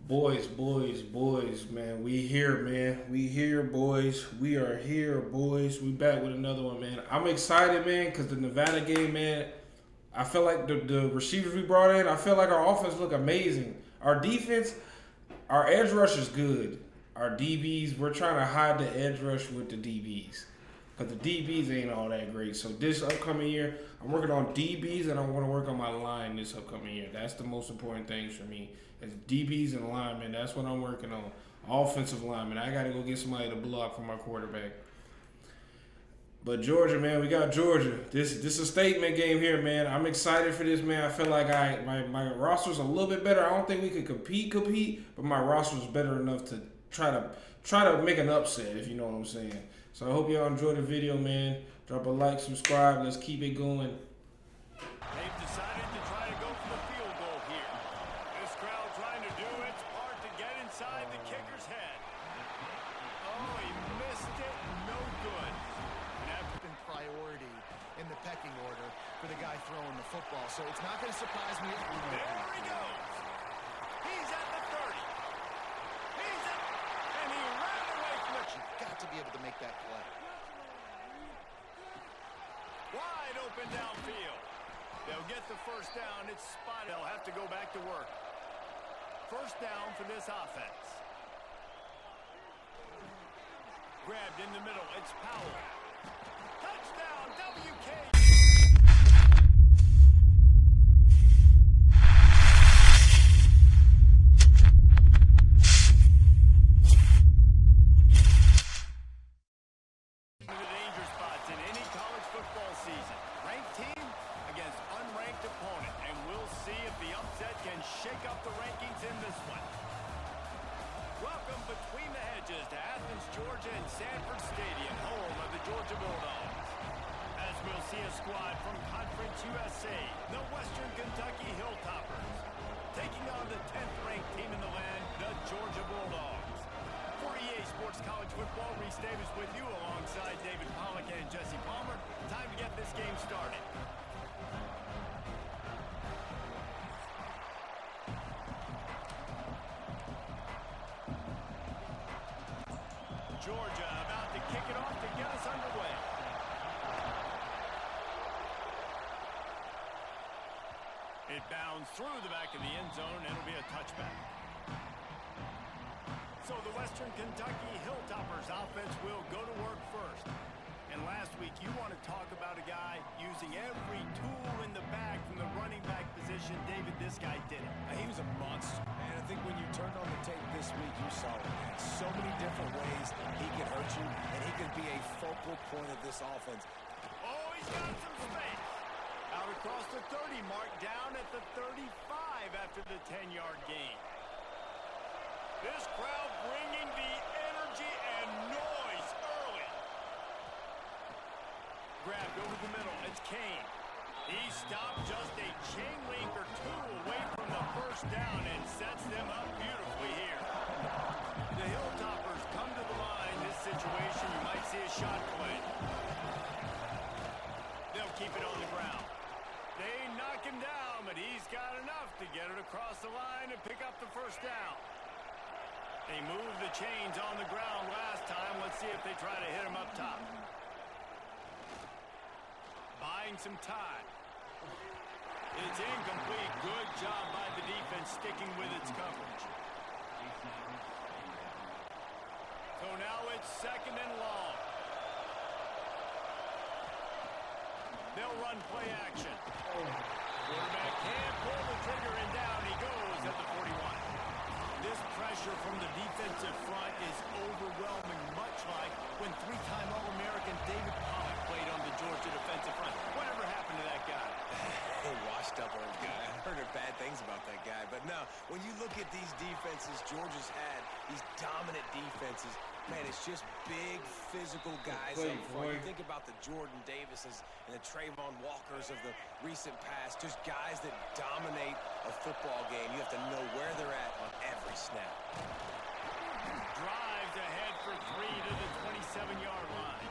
Boys, man. We here, man. We here, boys. We are here, boys. We back with another one, man. I'm excited, man, because the Nevada game, man, I feel like the receivers we brought in, I feel like our offense look amazing. Our defense, our edge rush is good. Our DBs, we're trying to hide the edge rush with the DBs. Because the DBs ain't all that great. So this upcoming year, I'm working on DBs and I want to work on my line this upcoming year. That's the most important things for me. Is DBs and linemen. That's what I'm working on. Offensive linemen. I got to go get somebody to block for my quarterback. But Georgia, man, we got Georgia. This is a statement game here, man. I'm excited for this, man. I feel like my roster's a little bit better. I don't think we could compete, but my roster's better enough to try to make an upset, if you know what I'm saying. So I hope y'all enjoyed the video, man. Drop a like, subscribe. Let's keep it going. They've decided to try to go for the field goal here. This crowd trying to do its part to get inside the kicker's head. Oh, he missed it. No good. Priority in the pecking order for the guy throwing the football. So it's not going to surprise me. There he goes. He's at the 30. And he ran away from it. You've got to be able to make that play. Wide open downfield. They'll get the first down. It's spotted. They'll have to go back to work. First down for this offense. Grabbed in the middle. It's Powell. Touchdown, WKU. The danger spots in any college football season. Ranked team against unranked opponent. And we'll see if the upset can shake up the rankings in this one. Welcome between the hedges to Athens, Georgia and Sanford Stadium, home of the Georgia Bulldogs. As we'll see a squad from Conference USA, the Western Kentucky Hilltoppers, taking on the 10th ranked team in the land, the Georgia Bulldogs. For EA Sports College Football, Reese Davis with you alongside David Pollack and Jesse Palmer. Time to get this game started. Georgia about to kick it off to get us underway. It bounds through the back of the end zone, and it'll be a touchback. So the Western Kentucky Hilltoppers offense will go to work first. And last week, you want to talk about a guy using every tool in the bag from the running back position. David, this guy did it. He was a monster. And I think when you turned on the tape this week, you saw it. So many different ways he could hurt you, and he could be a focal point of this offense. Oh, he's got some space. Out across the 30 mark, down at the 35 after the 10-yard gain. This crowd bringing the energy and noise early. Grabbed over the middle. It's Kane. He stopped just a chain link or two away from the first down and sets them up beautifully here. The Hilltoppers come to the line. This situation, you might see a shot play. They'll keep it on the ground. They knock him down, but he's got enough to get it across the line and pick up the first down. They moved the chains on the ground last time. Let's see if they try to hit him up top. Buying some time. It's incomplete. Good job by the defense sticking with its coverage. So now it's second and long. They'll run play action. Quarterback can't pull the trigger, and down he goes at the 41. This pressure from the defensive front is overwhelming, much like when three-time All-American David Pollack played on the Georgia defensive front. Whatever happened to that guy? A washed-up old guy. I heard bad things about that guy. But no, when you look at these defenses Georgia's had, these dominant defenses, man, it's just big, physical guys up front. You think about the Jordan Davises and the Trayvon Walkers of the recent past, just guys that dominate a football game. You have to know where they're at on every snap. Drives ahead for 3 to the 27-yard line.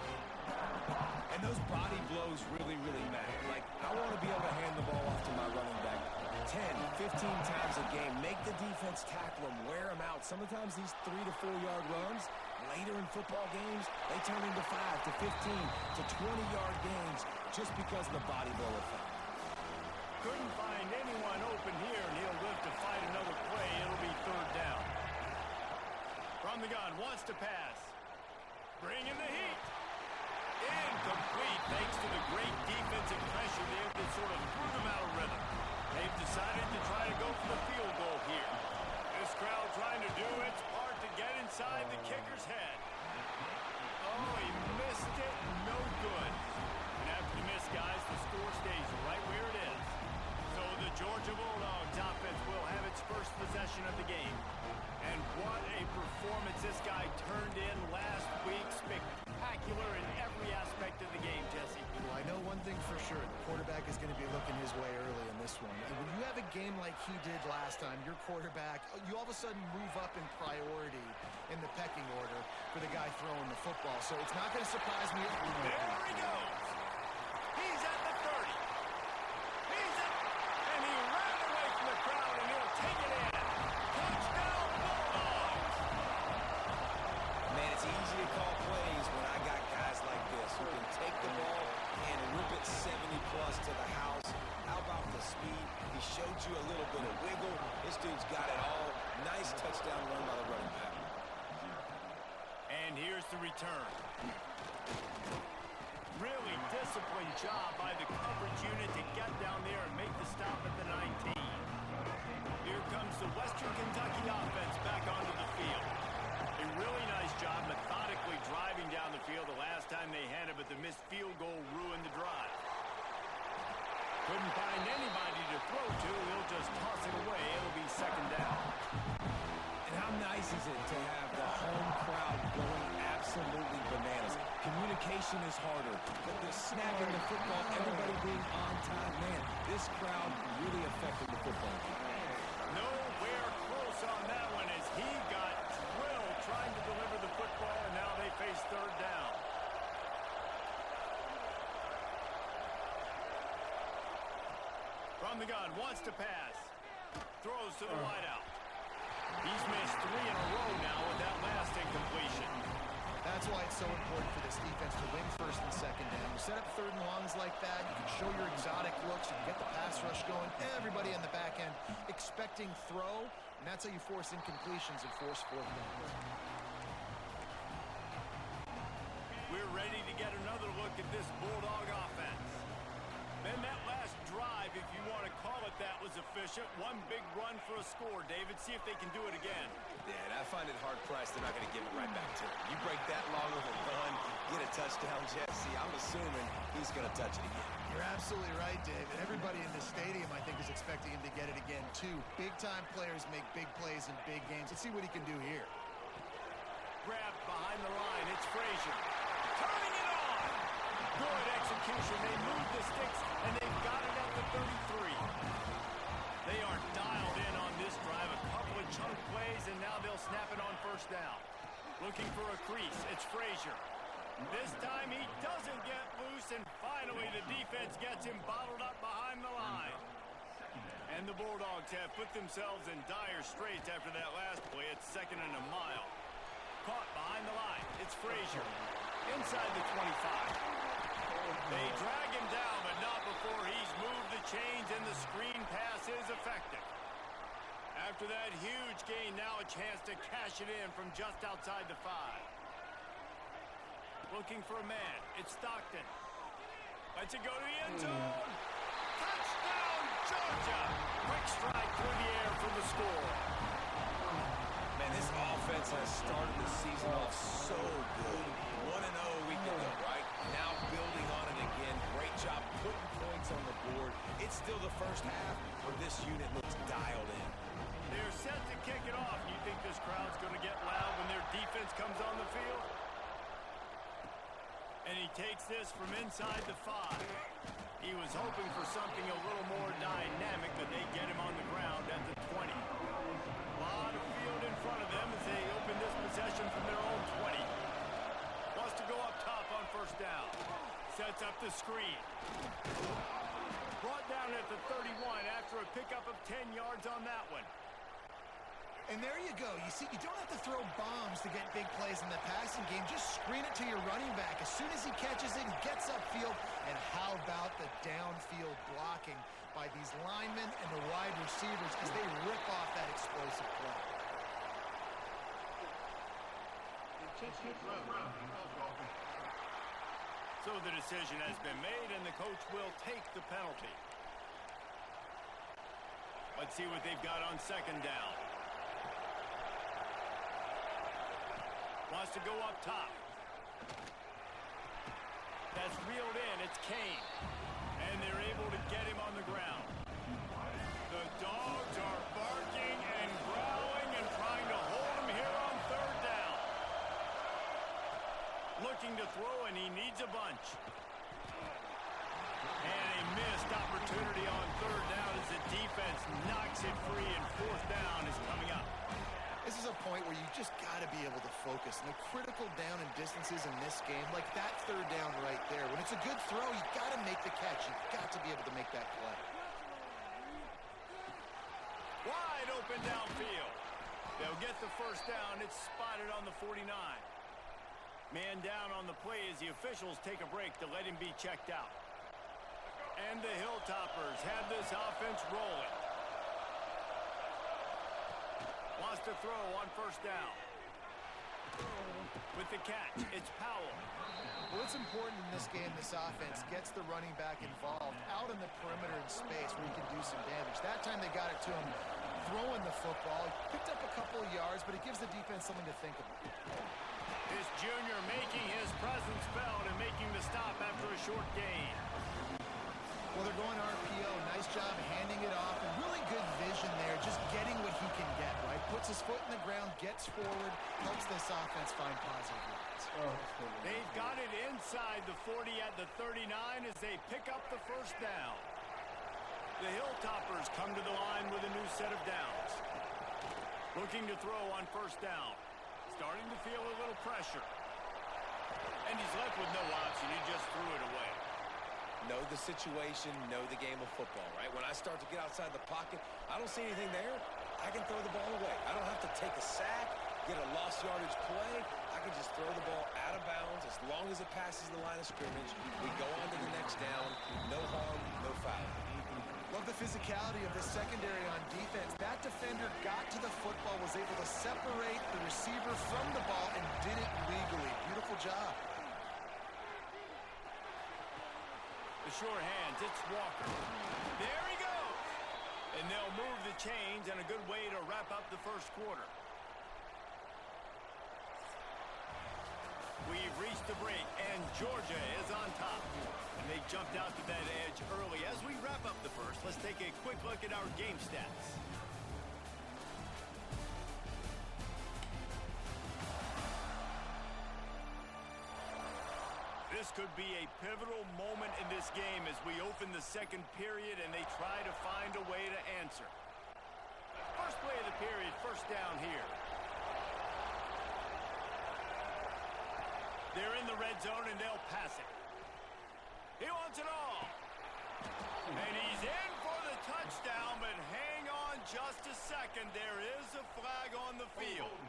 And those body blows really, really matter. Like, I want to be able to hand the ball off to my running back 10, 15 times a game. Make the defense tackle them, wear them out. Sometimes these 3 to 4 yard runs, later in football games, they turn into 5 to 15 to 20-yard gains just because of the body blow effect. Couldn't find anyone open here, and he'll live to fight another play. It'll be third down. From the gun, wants to pass. Bring in the heat. Incomplete thanks to the great defensive pressure there that sort of threw them out of rhythm. They've decided to try to go for the field goal here. This crowd trying to do its part to get inside the kicker's head. Oh, he missed it. No good. And after the miss, guys, the score stays right where it is. So the Georgia Bulldogs offense will have its first possession of the game. And what a performance this guy turned in last week. Spectacular in every aspect of the game, Jesse. Well, I know one thing for sure. The quarterback is going to be looking his way early in this one. And when you have a game like he did last time, your quarterback, you all of a sudden move up in priority in the pecking order for the guy throwing the football. So it's not going to surprise me. There he goes. He's at the 30. He's at, and he ran away from the crowd, and he'll take it in. Touchdown, Bulldogs. Man, it's easy to call plays when I got guys like this who can take the ball and rip it 70-plus to the house. How about the speed? He showed you a little bit of wiggle. This dude's got it all. Nice touchdown run by the running back. And here's the return. Really disciplined job by the coverage unit to get down there and make the stop at the 19. Here comes the Western Kentucky offense back onto the field. A really nice job methodically driving down the field the last time they had it, but the missed field goal ruined the drive. Couldn't find anybody to throw to. He'll just toss it away. It'll be second down. And how nice is it to have the home crowd going absolutely bananas? Communication is harder, but the snapping the football, everybody being on time, man, this crowd really affected the football game. Nowhere close on that one as he got drilled trying to deliver the football, and now they face third down. From the gun, wants to pass. Throws to the wideout. He's missed 3 in a row now with that last incompletion. That's why it's so important for this defense to win first and second down. You set up third and longs like that, you can show your exotic looks, you can get the pass rush going, everybody on the back end expecting throw, and that's how you force incompletions and force fourth downs. We're ready to get another look at this Bulldog offense. Then that last drive, if you want to call it that, was efficient. One big run for a score, David. See if they can do it again. Yeah, and I find it hard-pressed they're not going to give it right back to him. You break that long of a run, get a touchdown, Jesse, I'm assuming he's going to touch it again. You're absolutely right, David. Everybody in this stadium, I think, is expecting him to get it again, too. Big-time players make big plays in big games. Let's see what he can do here. Grabbed behind the line. It's Frazier. Turning it on. Good execution. They move the sticks, and they've got it at the 33. They are dialed in on this drive. A couple of chunk plays, and now they'll snap it on first down. Looking for a crease. It's Frazier. This time he doesn't get loose, and finally the defense gets him bottled up behind the line. And the Bulldogs have put themselves in dire straits after that last play. It's 2nd and a mile. Caught behind the line. It's Frazier. Inside the 25. They drag him down, but not before he's moved the chains, and the screen pass is effective. After that huge gain, now a chance to cash it in from just outside the 5. Looking for a man. It's Stockton. Lets it go to the end zone. Touchdown, Georgia! Quick strike through the air for the score. Man, this offense has started the season off so good. 1-0 a week ago, right? Now building on it again. Great job putting points on the board. It's still the first half where this unit looks dialed in. They're set to kick it off. You think this crowd's going to get loud when their defense comes on the field? And he takes this from inside the 5. He was hoping for something a little more dynamic, but they get him on the ground at the 20. A lot of field in front of them as they open this possession from their own 20. Wants to go up top on first down. Sets up the screen. Brought down down at the 31 after a pickup of 10 yards on that one. And there you go. You see, you don't have to throw bombs to get big plays in the passing game. Just screen it to your running back. As soon as he catches it, he gets upfield. And how about the downfield blocking by these linemen and the wide receivers as they rip off that explosive play. So the decision has been made, and the coach will take the penalty. Let's see what they've got on second down. Wants to go up top. That's reeled in. It's Kane. And they're able to get him on the ground. The dogs are barking and growling and trying to hold him here on third down. Looking to throw, and he needs a bunch. And a missed opportunity on third down as the defense knocks it free, and fourth down is coming up. This is a point where you just got to be able to focus. And the critical down and distances in this game, like that third down right there, when it's a good throw, you got to make the catch. You got to be able to make that play. Wide open downfield. They'll get the first down. It's spotted on the 49. Man down on the play as the officials take a break to let him be checked out. And the Hilltoppers have this offense rolling. Wants to throw on first down. With the catch, it's Powell. Well, it's important in this game, this offense gets the running back involved out in the perimeter in space where he can do some damage. That time they got it to him throwing the football. He picked up a couple of yards, but it gives the defense something to think about. This junior making his presence felt and making the stop after a short gain. Well, they're going RPO. Nice job handing it off, and really good vision there, just getting what he can get, right? Puts his foot in the ground, gets forward, helps this offense find positive yards. They've got it inside the 40 at the 39 as they pick up the first down. The Hilltoppers come to the line with a new set of downs. Looking to throw on first down. Starting to feel a little pressure. And he's left with no option. He just threw it away. Know the situation, know the game of football, right? When I start to get outside the pocket, I don't see anything there. I can throw the ball away. I don't have to take a sack, get a lost yardage play. I can just throw the ball out of bounds as long as it passes the line of scrimmage. We go on to the next down. No harm, no foul. Love the physicality of the secondary on defense. That defender got to the football, was able to separate the receiver from the ball, and did it legally. Beautiful job. The short hands, it's Walker. There he goes. And they'll move the chains, and a good way to wrap up the first quarter. We've reached the break, and Georgia is on top. And they jumped out to that edge early. As we wrap up the first, let's take a quick look at our game stats. This could be a pivotal moment in this game as we open the second period and they try to find a way to answer. First play of the period, first down here. They're in the red zone and they'll pass it. He wants it all. And he's in for the touchdown, but hang on just a second. There is a flag on the field.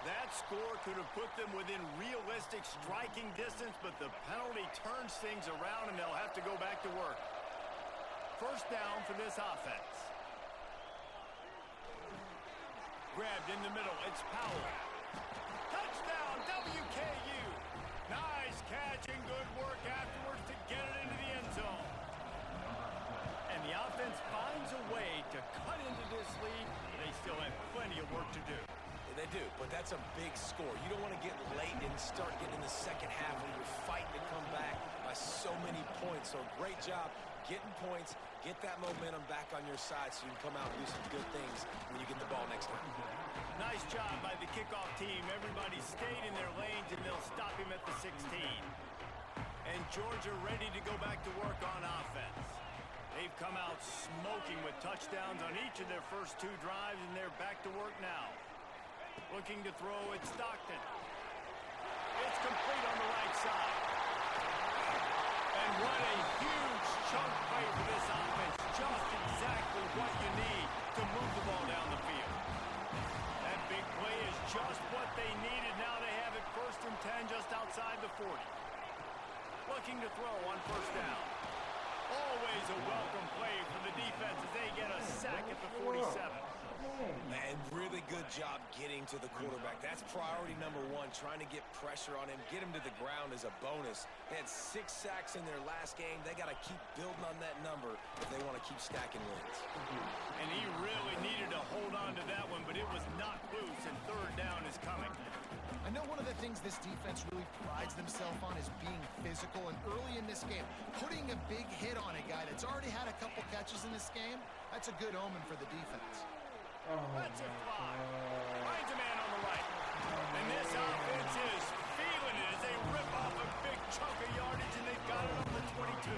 That score could have put them within realistic striking distance, but the penalty turns things around, and they'll have to go back to work. First down for this offense. Grabbed in the middle. It's Powell. Touchdown, WKU. Nice catch and good work afterwards to get it into the end zone. And the offense finds a way to cut into this lead. They still have plenty of work to do. They do, but that's a big score. You don't want to get late and start getting in the second half when you're fighting to come back by so many points. So great job getting points, get that momentum back on your side so you can come out and do some good things when you get the ball next time. Nice job by the kickoff team. Everybody stayed in their lanes, and they'll stop him at the 16. And Georgia ready to go back to work on offense. They've come out smoking with touchdowns on each of their first two drives, and they're back to work now. Looking to throw, it's Stockton. It's complete on the right side. And what a huge chunk play for this offense. Just exactly what you need to move the ball down the field. That big play is just what they needed. Now they have it 1st and 10 just outside the 40. Looking to throw on 1st down. Always a welcome play for the defense as they get a sack at the 47. And really good job getting to the quarterback. That's priority number 1, trying to get pressure on him, get him to the ground as a bonus. They had 6 sacks in their last game. They got to keep building on that number if they want to keep stacking wins. And he really needed to hold on to that one, but it was not loose, and 3rd down is coming. I know one of the things this defense really prides themselves on is being physical, and early in this game, putting a big hit on a guy that's already had a couple catches in this game, that's a good omen for the defense. That's a fly. Finds a man on the right. And this offense is feeling it as they rip off a big chunk of yardage, and they've got it on the 22.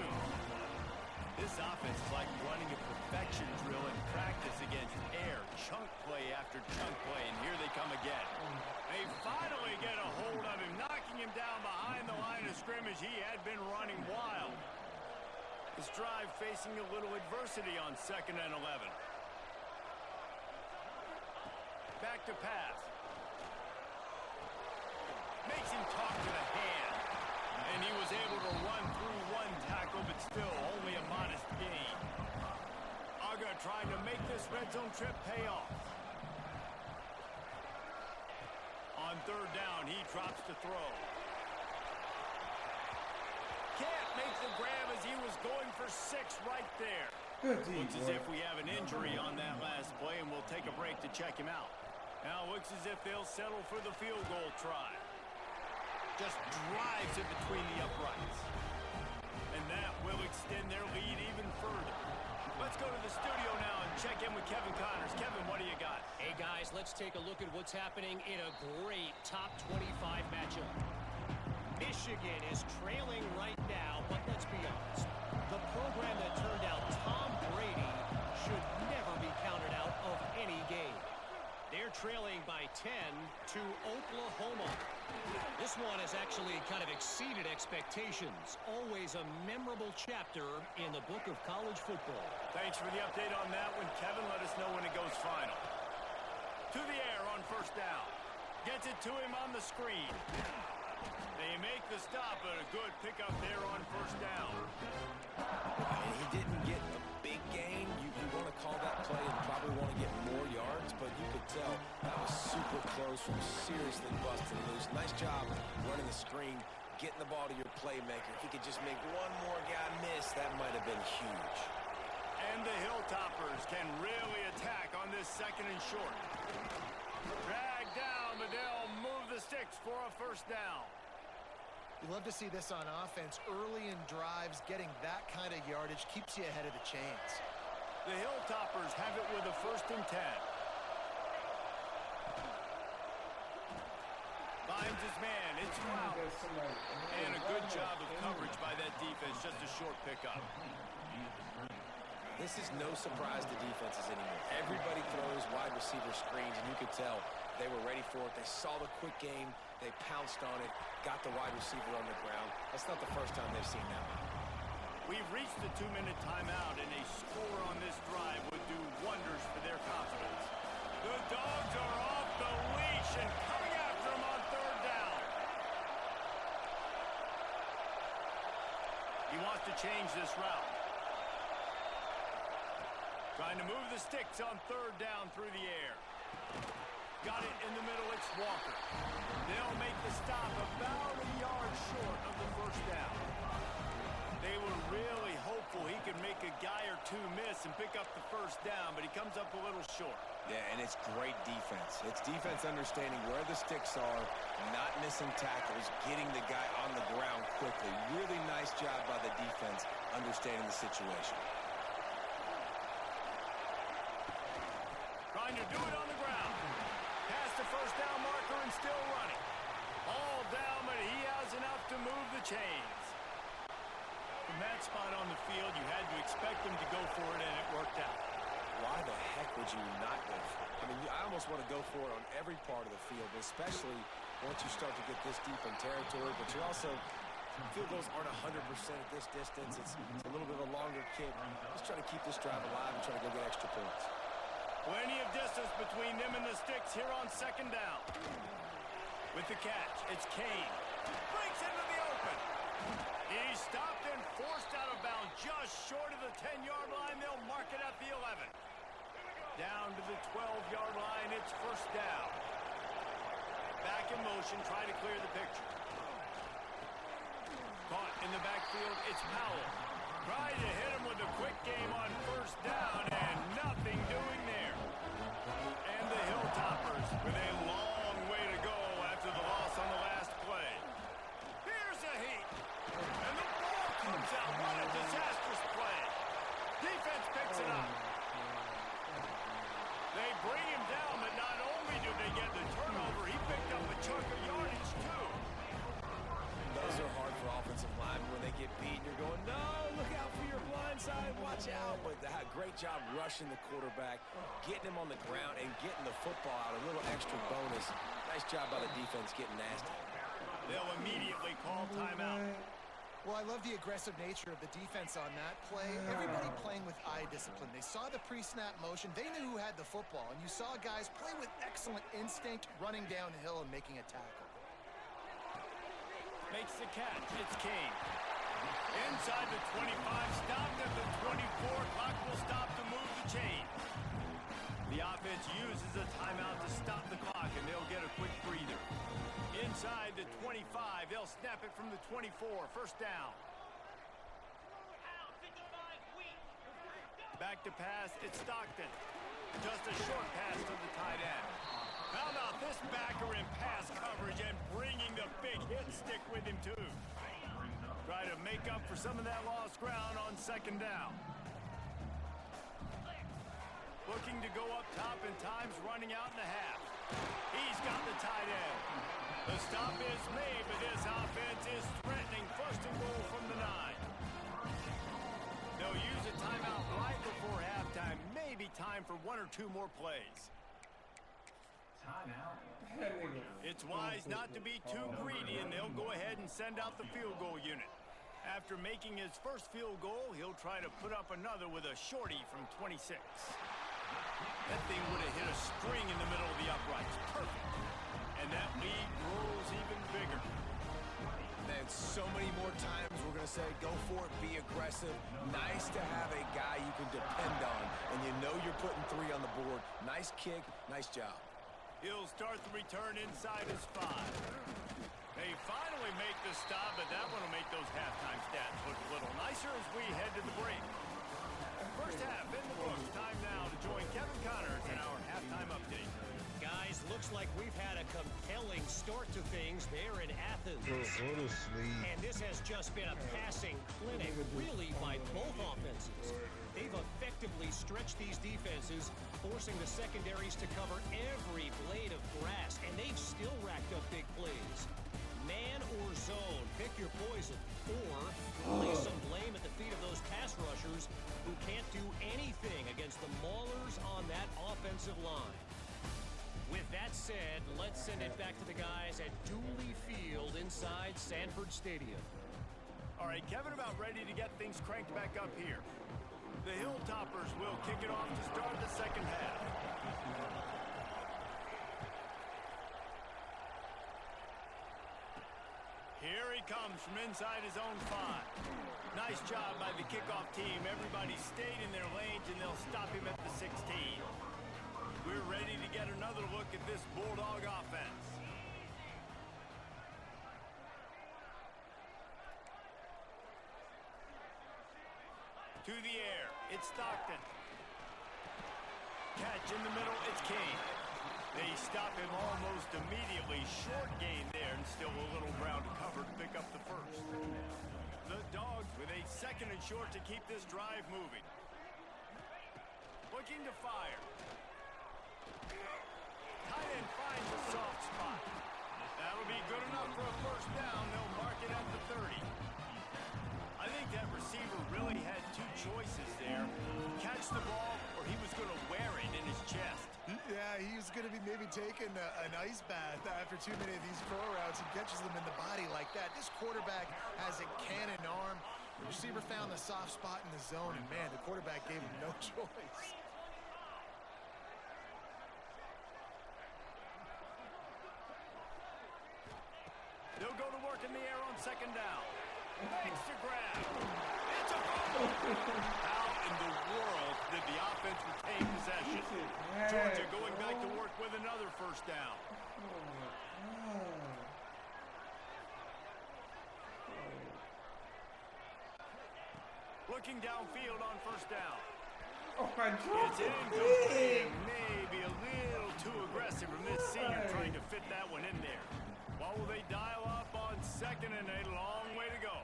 This offense is like running a perfection drill in practice against air. Chunk play after chunk play, and here they come again. They finally get a hold of him, knocking him down behind the line of scrimmage. He had been running wild. This drive facing a little adversity on 2nd and 11. Back to pass. Makes him talk to the hand. And he was able to run through 1 tackle, but still only a modest gain. Uga trying to make this red zone trip pay off. On 3rd down, he drops to throw. Can't make the grab as he was going for 6 right there. Looks as if we have an injury on that last play, and we'll take a break to check him out. Now it looks as if they'll settle for the field goal try. Just drives it between the uprights. And that will extend their lead even further. Let's go to the studio now and check in with Kevin Connors. Kevin, what do you got? Hey, guys, let's take a look at what's happening in a great top 25 matchup. Michigan is trailing right now, but let's be honest. The program that turned out Tom Brady should never be counted out of any game. They're trailing by 10 to Oklahoma. This one has actually kind of exceeded expectations. Always a memorable chapter in the book of college football. Thanks for the update on that one, Kevin. Let us know when it goes final. To the air on 1st down. Gets it to him on the screen. They make the stop, but a good pickup there on 1st down. And he didn't get a big gain. You want to call that play and probably want to get more yards, but you could tell that was super close from seriously busting loose. Nice job running the screen, getting the ball to your playmaker. If he could just make one more guy miss, that might have been huge. And the Hilltoppers can really attack on this 2nd and short. Dragged down, but they'll move the sticks for a 1st down. You love to see this on offense. Early in drives, getting that kind of yardage keeps you ahead of the chains. The Hilltoppers have it with a 1st and 10. Finds his man. It's foul. And a good job of coverage by that defense. Just a short pickup. This is no surprise to defenses anymore. Everybody throws wide receiver screens, and you could tell they were ready for it. They saw the quick game. They pounced on it, got the wide receiver on the ground. That's not the first time they've seen that. We've reached the 2-minute timeout, and a score on this drive would do wonders for their confidence. The Dogs are off the leash and coming after him on 3rd down. He wants to change this route. Trying to move the sticks on 3rd down through the air. Got it in the middle. It's Walker. They'll make the stop about a yard short of the 1st down. They were really hopeful he could make a guy or two miss and pick up the 1st down, but he comes up a little short. Yeah, and it's great defense. It's defense understanding where the sticks are, not missing tackles, getting the guy on the ground quickly. Really nice job by the defense understanding the situation. Trying to do it on the ground. Past the 1st down marker and still running. All down, but he has enough to move the chains. From that spot on the field, you had to expect him to go for it, and it worked out. Why the heck would you not go for it? I mean, I almost want to go for it on every part of the field, especially once you start to get this deep in territory, but you're also Field goals aren't 100% at this distance. It's a little bit of a longer kick. Just trying to keep this drive alive and try to go get extra points. Plenty of distance between them and the sticks here on second down. With the catch, it's Kane. Breaks into the open. He's stopped and forced out of bounds just short of the 10-yard line. They'll mark it at the 11. Down to the 12-yard line, it's first down. Back in motion, try to clear the picture. Caught in the backfield, it's Powell. Trying to hit him with a quick game on first down, and nothing doing there. And the Hilltoppers with a long way to go after the loss on the last play. Here's a heat. And the ball comes out. What a disastrous play. Defense picks it up. They bring him down, but not only do they get the turnover, he picked up a chunk of yardage, too. Those are hard for offensive linemen when they get beat. You're going, no, look out for your blind side, watch out. But great job rushing the quarterback, getting him on the ground, and getting the football out. A little extra bonus. Nice job by the defense getting nasty. They'll immediately call timeout. Well, I love the aggressive nature of the defense on that play. Everybody playing with eye discipline. They saw the pre-snap motion. They knew who had the football. And you saw guys play with excellent instinct, running downhill and making a tackle. Makes the catch. It's Kane. Inside the 25, stopped at the 24. Clock will stop to move the chain. The offense uses a timeout to stop the clock, and they'll get a quick breather. Inside the 25, they'll snap it from the 24. First down. Back to pass, it's Stockton. Just a short pass to the tight end. How about this backer in pass coverage and bringing the big hit stick with him, too. Try to make up for some of that lost ground on second down. Looking to go up top and time's running out in the half. He's got the tight end. The stop is made, but this offense is threatening first and goal from the 9. They'll use a timeout right before halftime. Maybe time for one or two more plays. It's wise not to be too greedy, and they'll go ahead and send out the field goal unit. After making his first field goal, he'll try to put up another with a shorty from 26. That thing would have hit a string in the middle of the uprights. Perfect. And that lead grows even bigger. And so many more times we're going to say, go for it, be aggressive. Nice to have a guy you can depend on, and you know you're putting 3 on the board. Nice kick, nice job. He'll start the return inside his 5. They finally make the stop, but that one will make those halftime stats look a little nicer as we head to the break. First half in the books. Time now to join Kevin Connors in our halftime update. Guys, looks like we've had a compelling start to things there in Athens. And this has just been a passing clinic, really, by both offenses. They've effectively stretched these defenses, forcing the secondaries to cover every blade of grass, and they've still racked up big plays. Man or zone, pick your poison, or lay some blame at the feet of those pass rushers who can't do anything against the maulers on that offensive line. With that said, let's send it back to the guys at Dooley Field inside Sanford Stadium. All right, Kevin, about ready to get things cranked back up here. The Hilltoppers will kick it off to start the second half. Here he comes from inside his own 5. Nice job by the kickoff team. Everybody stayed in their lanes, and they'll stop him at the 16. We're ready to get another look at this Bulldog offense. To the air, it's Stockton. Catch in the middle, it's Kane. They stop him almost immediately. Short gain there, and still a little ground to cover to pick up the first. The Dogs with a second and short to keep this drive moving. Looking to fire. Tight end finds a soft spot. That'll be good enough for a first down. They'll mark it at the 30. I think that receiver really had two choices there. Catch the ball, or he was going to wear it in his chest. Yeah, he's going to be maybe taking an ice bath after too many of these throw routes. He catches them in the body like that. This quarterback has a cannon arm. The receiver found the soft spot in the zone, and, man, the quarterback gave him no choice. They'll go to work in the air on second down. Makes the grab. It's a fumble. How in the world did the offense retain possession? Georgia going back to work with another first down. Looking downfield on first down. Oh my God. It's incomplete. Maybe a little too aggressive from this senior trying to fit that one in there. What will they dial up on second and a long way to go?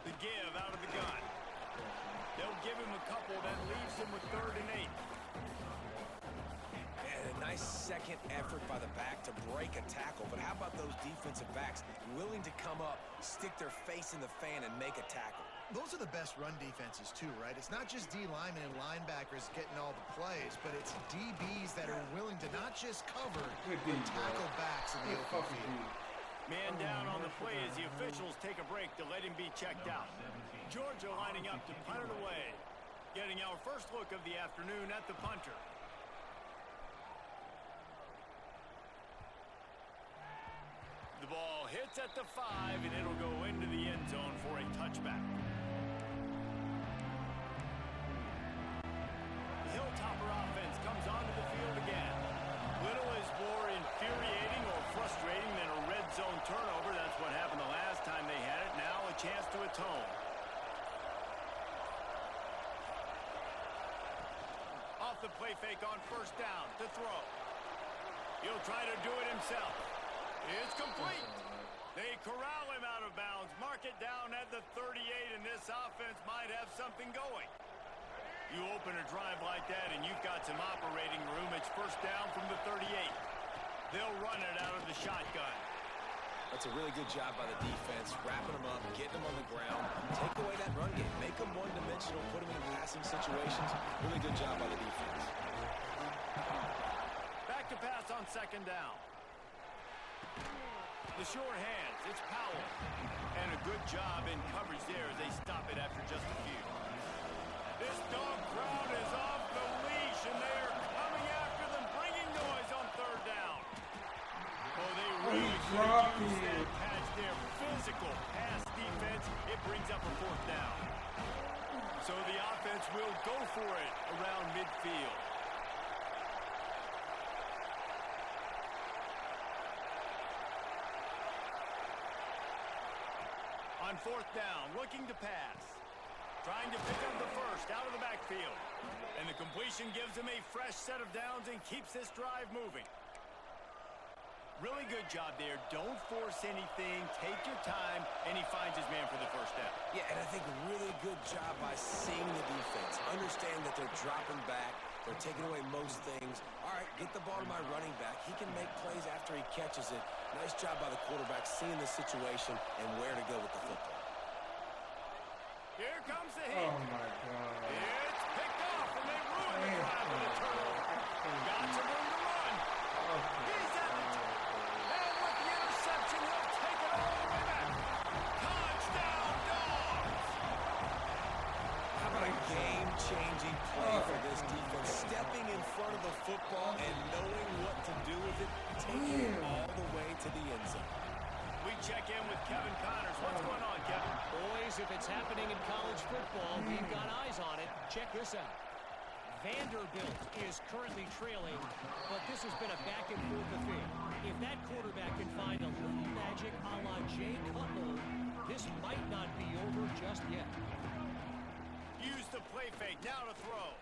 The give out of the gun. They'll give him a couple that leaves him with 3rd and 8. And a nice second effort by the back to break a tackle. But how about those defensive backs willing to come up, stick their face in the fan, and make a tackle? Those are the best run defenses, too, right? It's not just D linemen and linebackers getting all the plays, but it's DBs that are willing to not just cover, but tackle backs in the open field. Man down on the play as the officials take a break to let him be checked out. Georgia lining up to punt it away. Getting our first look of the afternoon at the punter. The ball hits at the 5, and it'll go into the end zone for a touchback. The Hilltopper offense comes onto the field again. Little is more infuriating or frustrating than a red zone turnover. That's what happened the last time they had it. Now a chance to atone. Off the play fake on first down to throw. He'll try to do it himself. It's complete. They corral him out of bounds. Mark it down at the 38, and this offense might have something going. You open a drive like that, and you've got some operating room. It's first down from the 38. They'll run it out of the shotgun. That's a really good job by the defense, wrapping them up, getting them on the ground. Take away that run game. Make them one-dimensional, put them in passing situations. Really good job by the defense. Back to pass on second down. The sure hands, it's Powell. And a good job in coverage there as they stop it after just a few. This dog crowd is off the leash, and they are coming after them, bringing noise on third down. Oh, they really could use that patch there. Physical pass defense, it brings up a fourth down. So the offense will go for it around midfield. On fourth down, looking to pass. Trying to pick up the first out of the backfield. And the completion gives him a fresh set of downs and keeps this drive moving. Really good job there. Don't force anything. Take your time. And he finds his man for the first down. Yeah, and I think really good job by seeing the defense. Understand that they're dropping back. They're taking away most things. All right, get the ball to my running back. He can make plays after he catches it. Nice job by the quarterback seeing the situation and where to go with the football. Here comes the hit. Oh my God. It's picked off, and they ruin the drive with a turnover. Got some room to run. He's at the top. And with the interception, he'll take it all the way back. Touchdown, Dogs! How about a game-changing play for this defense? Stepping in front of the football and knowing what to do with it, taking it all the way to the end zone. We check in with Kevin Connors. What's going on, Kevin? Boys, if it's happening in college football, we've got eyes on it. Check this out. Vanderbilt is currently trailing, but this has been a back-and-forth affair. If that quarterback can find a little magic a la Jay Cutler, this might not be over just yet. Use the play fake. Now to throw.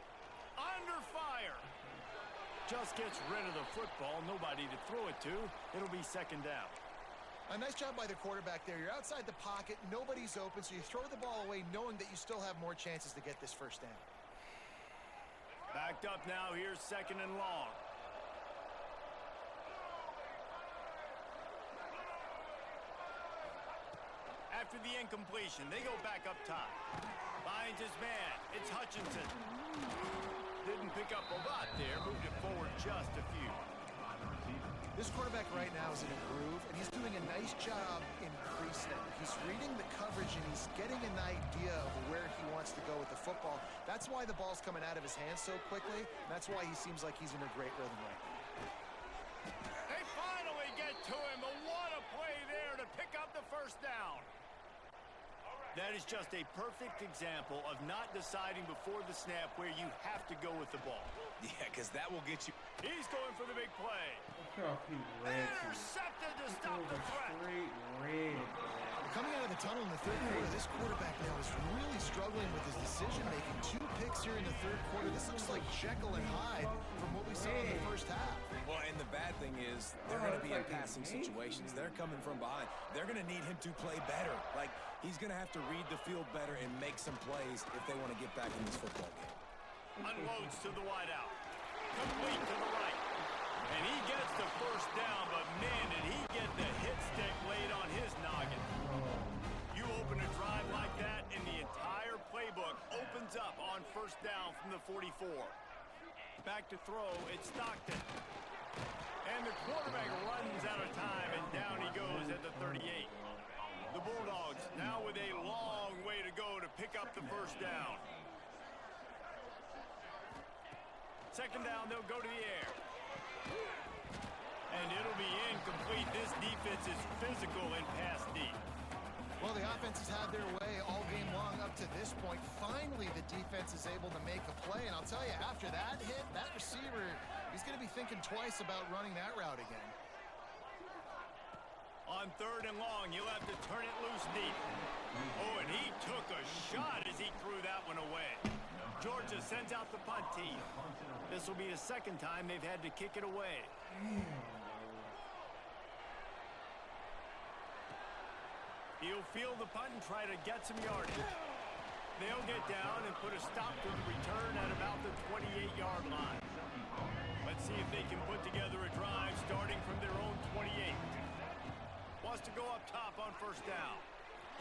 Under fire. Just gets rid of the football. Nobody to throw it to. It'll be second down. A nice job by the quarterback there. You're outside the pocket. Nobody's open, so you throw the ball away knowing that you still have more chances to get this first down. Backed up now. Here's second and long. After the incompletion, they go back up top. Finds his man. It's Hutchinson. Didn't pick up a lot there, moved it forward just a few. This quarterback right now is in a groove, and he's doing a nice job increasing. He's reading the coverage, and he's getting an idea of where he wants to go with the football. That's why the ball's coming out of his hands so quickly. That's why he seems like he's in a great rhythm right now. They finally get to him, but what a play there to pick up the first down. That is just a perfect example of not deciding before the snap where you have to go with the ball. Yeah, because that will get you. He's going for the big play. Look how he ran to Intercepted to stop the threat. straight red. Coming out of the tunnel in the third quarter, this quarterback now is really struggling with his decision-making. 2 picks here in the third quarter. This looks like Jekyll and Hyde from what we saw in the first half. Well, and the bad thing is they're going to be in passing situations. They're coming from behind. They're going to need him to play better. Like, he's going to have to read the field better and make some plays if they want to get back in this football game. Unloads to the wideout. Complete to the right. And he gets the first down, but man, did he get the hit stick laid on his noggin. You open a drive like that, and the entire playbook opens up on first down from the 44. Back to throw, it's Stockton. And the quarterback runs out of time, and down he goes at the 38. The Bulldogs now with a long way to go to pick up the first down. Second down, they'll go to the air. And it'll be incomplete. This defense is physical and pass deep. Well, the offense has had their way all game long up to this point. Finally, the defense is able to make a play. And I'll tell you, after that hit, that receiver, he's going to be thinking twice about running that route again. On third and long, you'll have to turn it loose deep. Oh, and he took a shot as he threw that one away. Georgia sends out the punt team. This will be the second time they've had to kick it away. He'll field the punt and try to get some yardage. They'll get down and put a stop to the return at about the 28-yard line. Let's see if they can put together a drive starting from their own 28. Wants to go up top on first down.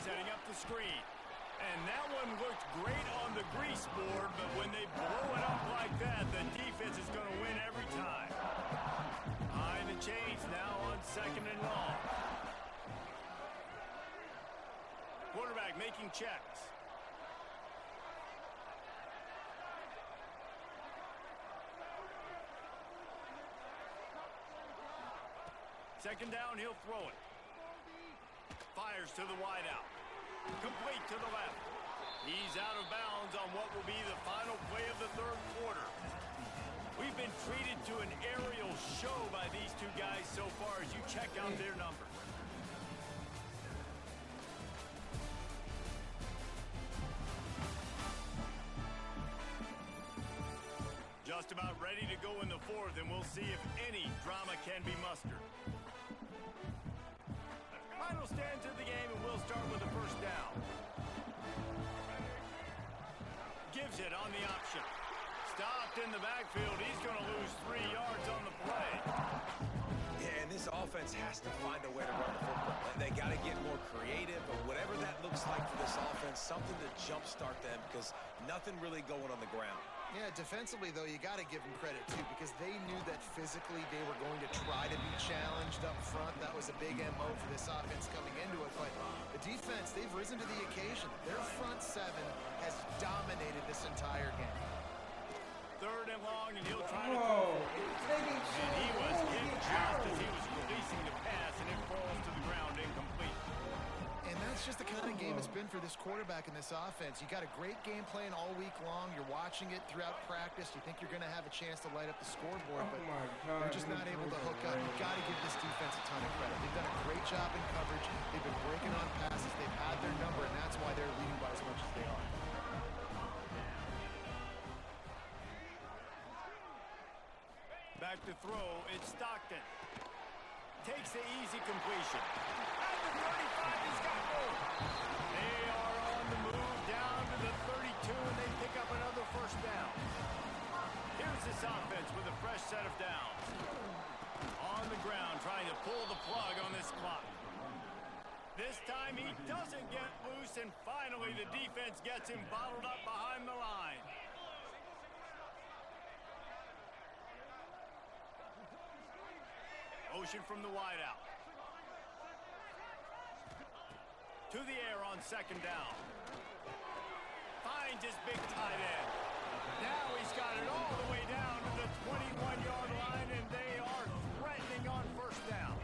Setting up the screen. And that one looked great on the grease board, but when they blow it up like that, the defense is going to win every time. Behind the chains now on second and long. Quarterback making checks. Second down, he'll throw it. Fires to the wideout. Complete to the left. He's out of bounds on what will be the final play of the third quarter. We've been treated to an aerial show by these two guys so far as you check out their numbers. Just about ready to go in the fourth, and we'll see if any drama can be mustered. Final stand to the game, and we'll start with the first down. Gives it on the option. Stopped in the backfield. He's going to lose 3 yards on the play. Yeah, and this offense has to find a way to run the football. They got to get more creative, but whatever that looks like for this offense, something to jumpstart them because nothing really going on the ground. Yeah, defensively, though, you got to give them credit, too, because they knew that physically they were going to try to be challenged up front. That was a big MO for this offense coming into it. But the defense, they've risen to the occasion. Their front seven has dominated this entire game. Third and long, and he'll try to throw. And he was hit just as he was releasing the pass, and it falls to the ground incomplete. And that's just the kind of game it's been for this quarterback in this offense. You got a great game plan all week long. You're watching it throughout practice. You think you're going to have a chance to light up the scoreboard, but they're just not able to hook up. You've got to give this defense a ton of credit. They've done a great job in coverage. They've been breaking on passes. They've had their number, and that's why they're leading by as much as they are. Back to throw, it's Stockton. Takes the easy completion. At the 35, he's got room. They are on the move down to the 32, and they pick up another first down. Here's this offense with a fresh set of downs. On the ground, trying to pull the plug on this clock. This time he doesn't get loose, and finally the defense gets him bottled up behind the line. motion from the wideout. To the air on second down. Finds his big tight end. Now he's got it all the way down to the 21-yard line, and they are threatening on first down.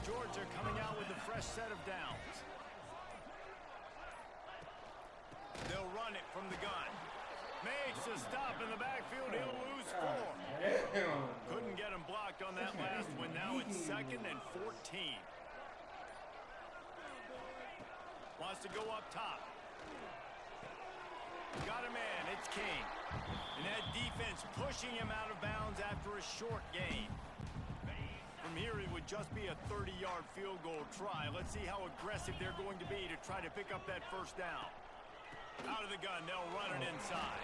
Georgia coming out with a fresh set of downs. They'll run it from the gun. Makes a stop in the backfield. He'll lose 4. Couldn't get him blocked on that last one. Now it's 2nd and 14. Wants to go up top. Got a man. It's King. And that defense pushing him out of bounds after a short gain. From here, it would just be a 30-yard field goal try. Let's see how aggressive they're going to be to try to pick up that first down. Out of the gun, they'll run it inside.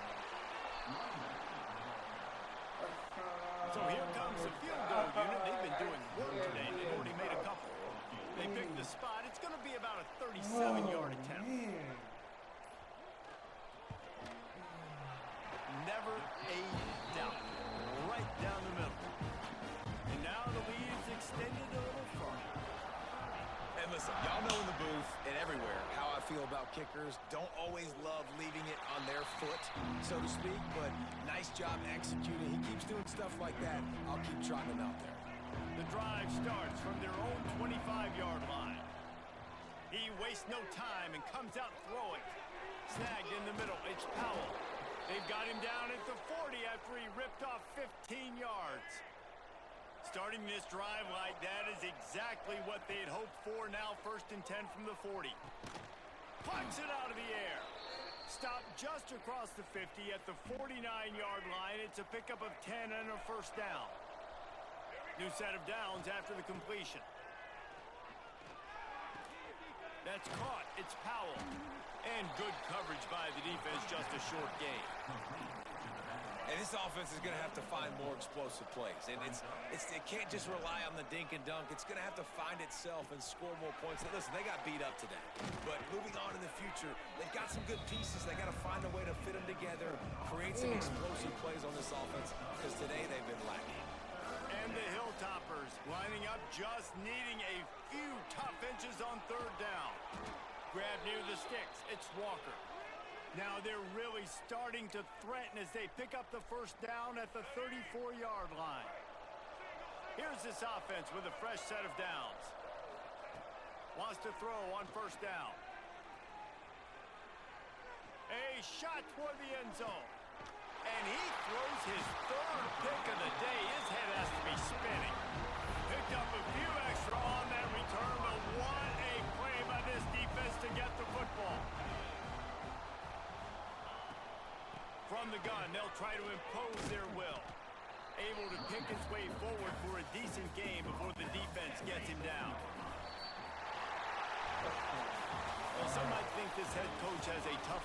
So here comes the field goal unit. They've been doing work today. They've already made a couple. They picked the spot. It's going to be about a 37-yard attempt. Man. Never a doubt. Right down the middle. And now the lead is extended a little further. And listen, y'all know in the booth and everywhere how I feel about kickers. Don't always love leaving it on their foot, so to speak, but nice job executing. He keeps doing stuff like that. I'll keep trotting him out there. The drive starts from their own 25-yard line. He wastes no time and comes out throwing. Snagged in the middle. It's Powell. They've got him down at the 40 after he ripped off 15 yards. Starting this drive like that is exactly what they had hoped for. Now 1st and 10 from the 40. Punts it out of the air. Stopped just across the 50 at the 49-yard line. It's a pickup of 10 and a first down. New set of downs after the completion. That's caught. It's Powell. And good coverage by the defense, just a short gain. And this offense is going to have to find more explosive plays. And it can't just rely on the dink and dunk. It's going to have to find itself and score more points. Now, listen, they got beat up today. But moving on in the future, they've got some good pieces. They got to find a way to fit them together, create some explosive plays on this offense, because today they've been lacking. And the Hilltoppers lining up, just needing a few tough inches on third down. Grab near the sticks. It's Walker. Now they're really starting to threaten as they pick up the first down at the 34-yard line. Here's this offense with a fresh set of downs. Wants to throw on first down. A shot toward the end zone. And he throws his 3rd pick of the day. His head has to be spinning. Picked up a few extra on that return, but what a play by this defense to get the football. From the gun, they'll try to impose their will. Able to pick his way forward for a decent game before the defense gets him down. Well, some might think this head coach has a tough